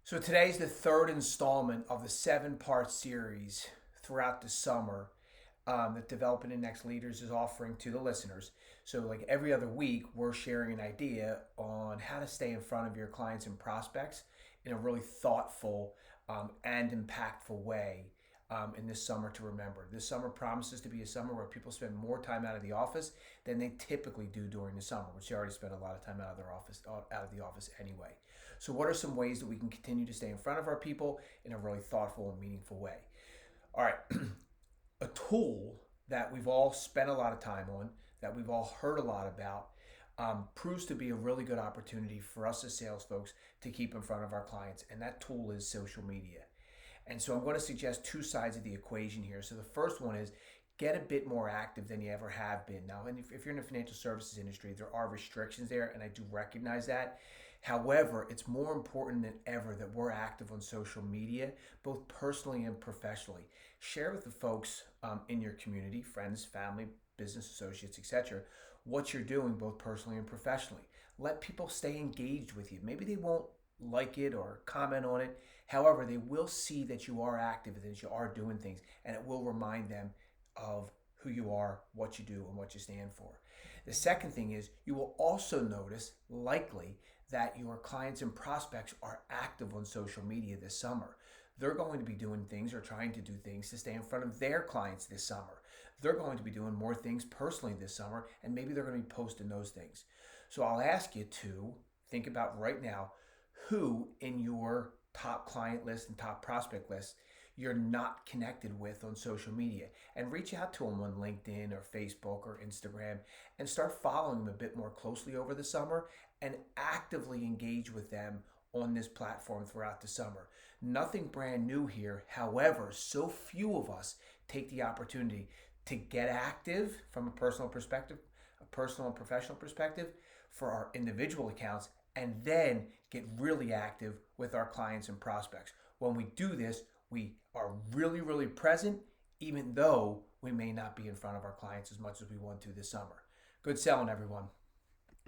So today's the third installment of the seven-part series throughout the summer that Developing the Next Leaders is offering to the listeners. So, like every other week, we're sharing an idea on how to stay in front of your clients and prospects in a really thoughtful and impactful way in this summer to remember. This summer promises to be a summer where people spend more time out of the office than they typically do during the summer, which they already spend a lot of time out of the office anyway. So, what are some ways that we can continue to stay in front of our people in a really thoughtful and meaningful way? All right, a tool that we've all spent a lot of time on, that we've all heard a lot about, proves to be a really good opportunity for us as sales folks to keep in front of our clients, and that tool is social media. And so I'm going to suggest two sides of the equation here. So the first one is get a bit more active than you ever have been. Now, and if you're in the financial services industry, there are restrictions there, and I do recognize that. However, it's more important than ever that we're active on social media, both personally and professionally. Share with the folks in your community, friends, family, business associates, etc., what you're doing both personally and professionally. Let people stay engaged with you. Maybe they won't like it or comment on it. However, they will see that you are active and that you are doing things, and it will remind them of who you are, what you do, and what you stand for. The second thing is you will also notice, likely, that your clients and prospects are active on social media this summer. They're going to be doing things or trying to do things to stay in front of their clients this summer. They're going to be doing more things personally this summer, and maybe they're going to be posting those things. So I'll ask you to think about right now who in your top client list and top prospect list you're not connected with on social media, and reach out to them on LinkedIn or Facebook or Instagram and start following them a bit more closely over the summer and actively engage with them on this platform throughout the summer. Nothing brand new here. However, so few of us take the opportunity to get active from a personal perspective, a personal and professional perspective for our individual accounts, and then get really active with our clients and prospects. When we do this, we are really, really present, even though we may not be in front of our clients as much as we want to this summer. Good selling, everyone.